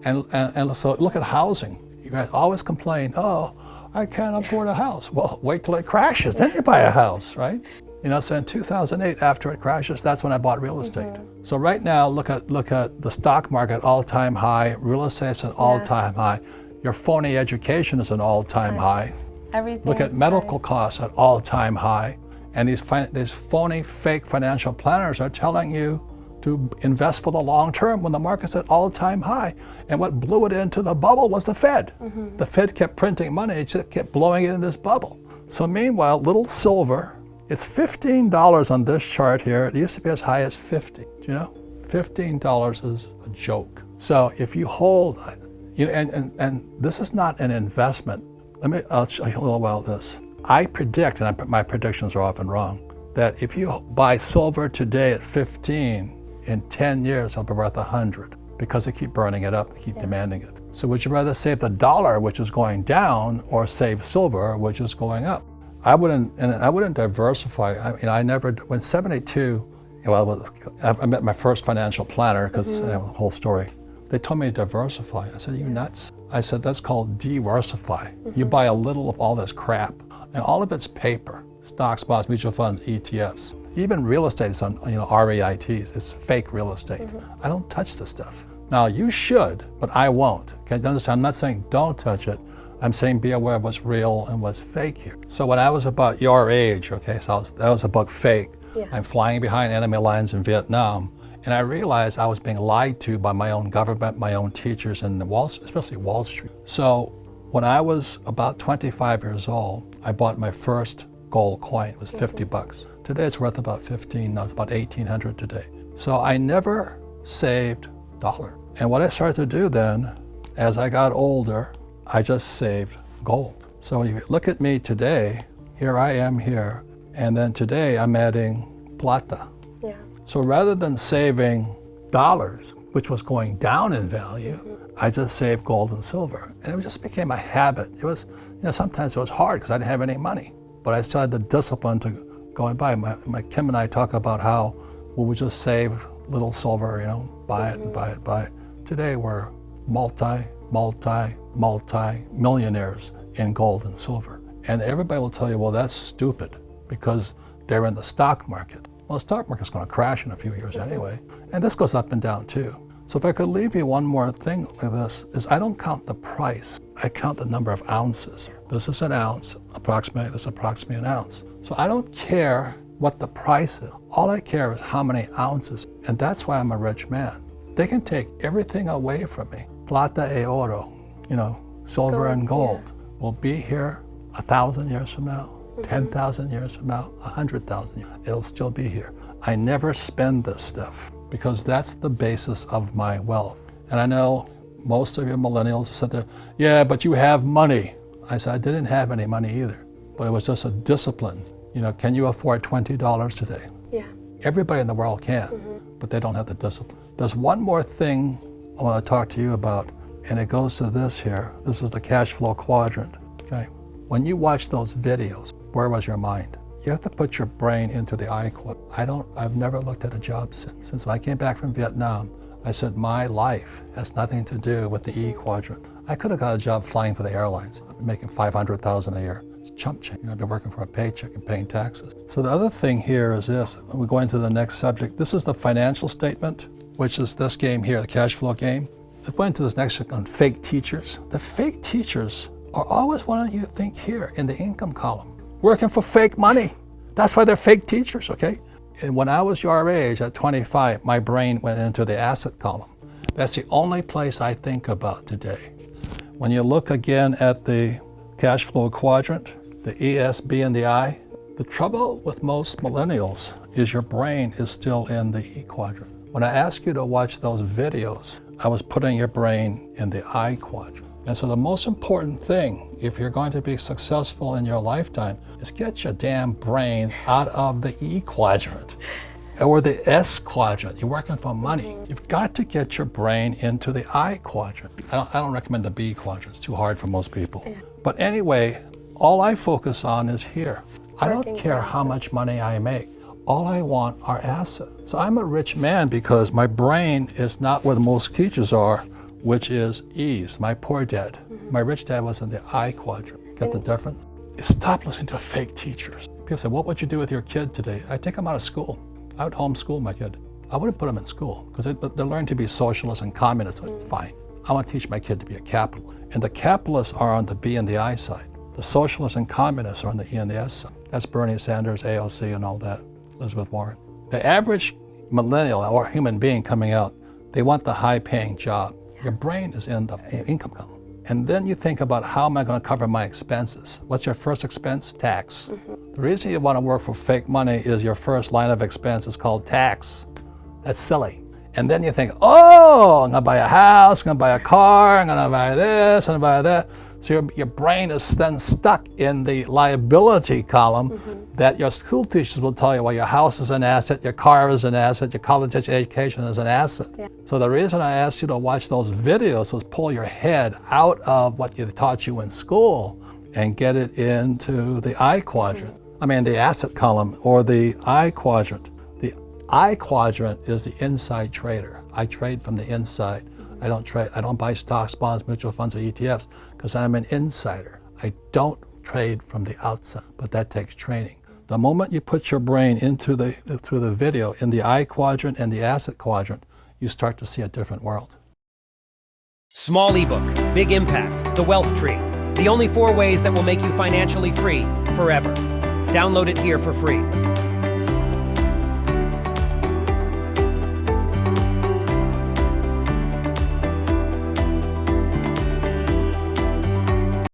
And so look at housing. You guys always complain, oh, I can't afford a house. Well, wait till it crashes, then you buy a house, right? You know, so in 2008, after it crashes, that's when I bought real estate. So right now, look at the stock market, all-time high. Real estate's an all-time high. Your phony education is an all-time high. Look at medical costs at all-time high. And these phony, fake financial planners are telling you to invest for the long term when the market's at all-time high. And what blew it into the bubble was the Fed. The Fed kept printing money, it just kept blowing it in this bubble. So meanwhile, little silver, it's $15 on this chart here. It used to be as high as 50. Do you know? $15 is a joke. So if you hold, and this is not an investment. I'll show you a little about this. I predict, and my predictions are often wrong, that if you buy silver today at 15, in 10 years it'll be worth 100 because they keep burning it up, they keep demanding it. So would you rather save the dollar, which is going down, or save silver, which is going up? I wouldn't diversify. I never, when 72, I met my first financial planner, because the whole story. They told me to diversify. I said, are you nuts? I said, that's called diversify. You buy a little of all this crap, and all of it's paper. Stocks, bonds, mutual funds, ETFs. Even real estate is on, REITs. It's fake real estate. I don't touch this stuff. Now, you should, but I won't. Okay, understand? I'm not saying don't touch it. I'm saying be aware of what's real and what's fake here. So when I was about your age, okay, so that was about fake. I'm flying behind enemy lines in Vietnam, and I realized I was being lied to by my own government, my own teachers, and especially Wall Street. So when I was about 25 years old, I bought my first gold coin. It was 50 bucks. Today it's worth about 15, now it's about 1,800 today. So I never saved a dollar. And what I started to do then, as I got older, I just saved gold. So if you look at me today, here I am here, and then today I'm adding plata. So rather than saving dollars, which was going down in value, I just saved gold and silver. And it just became a habit. It was, sometimes it was hard because I didn't have any money, but I still had the discipline to go and buy. My Kim and I talk about how we would just save little silver, buy it and buy it, buy it. Today we're multi-millionaires in gold and silver. And everybody will tell you, well, that's stupid because they're in the stock market. Well, the stock market's going to crash in a few years anyway. And this goes up and down too. So if I could leave you one more thing like this, is I don't count the price, I count the number of ounces. This is an ounce, approximately, this is approximately an ounce. So I don't care what the price is. All I care is how many ounces. And that's why I'm a rich man. They can take everything away from me. Plata e oro, silver and gold will be here 1,000 years from now, 10,000 years from now, 100,000 years. It'll still be here. I never spend this stuff because that's the basis of my wealth. And I know most of you millennials sit there, yeah, but you have money. I said, I didn't have any money either, but it was just a discipline. Can you afford $20 today? Yeah. Everybody in the world can, but they don't have the discipline. There's one more thing I want to talk to you about, and it goes to this here. This is the cash flow quadrant, okay? When you watch those videos, where was your mind? You have to put your brain into the I quadrant. I've never looked at a job since. Since I came back from Vietnam, I said my life has nothing to do with the E quadrant. I could have got a job flying for the airlines, making $500,000 a year. It's chump change. I've been working for a paycheck and paying taxes. So the other thing here is this. We're going to the next subject. This is the financial statement, which is this game here, the cash flow game. I went to this next on fake teachers. The fake teachers are always what you think here in the income column, working for fake money. That's why they're fake teachers, okay? And when I was your age at 25, my brain went into the asset column. That's the only place I think about today. When you look again at the cash flow quadrant, the E, S, B, and the I, the trouble with most millennials is your brain is still in the E quadrant. When I asked you to watch those videos, I was putting your brain in the I quadrant. And so the most important thing, if you're going to be successful in your lifetime, is get your damn brain out of the E quadrant or the S quadrant. You're working for money. You've got to get your brain into the I quadrant. I don't recommend the B quadrant. It's too hard for most people. But anyway, all I focus on is here. I don't care how much money I make. All I want are assets. So I'm a rich man because my brain is not where the most teachers are, which is ease. My poor dad. My rich dad was in the I quadrant. Get the difference? Stop listening to fake teachers. People say, what would you do with your kid today? I take him out of school. I would homeschool my kid. I wouldn't put him in school because they learn to be socialists and communists. Fine. I want to teach my kid to be a capitalist. And the capitalists are on the B and the I side. The socialists and communists are on the E and the S side. That's Bernie Sanders, AOC, and all that, Elizabeth Warren. The average millennial or human being coming out, they want the high-paying job. Your brain is in the income column. And then you think about, how am I going to cover my expenses? What's your first expense? Tax. The reason you want to work for fake money is your first line of expense is called tax. That's silly. And then you think, oh, I'm going to buy a house, I'm going to buy a car, I'm going to buy this, I'm going to buy that. So your brain is then stuck in the liability column that your school teachers will tell you, well, your house is an asset, your car is an asset, your college education is an asset. Yeah. So the reason I asked you to watch those videos was pull your head out of what they taught you in school and get it into the I quadrant. I mean, the asset column or the I quadrant. The I quadrant is the inside trader. I trade from the inside. I don't buy stocks, bonds, mutual funds, or ETFs because I'm an insider. I don't trade from the outside, but that takes training. The moment you put your brain through the video in the I quadrant and the asset quadrant, you start to see a different world. Small ebook, big impact, the wealth tree. The only 4 ways that will make you financially free forever. Download it here for free.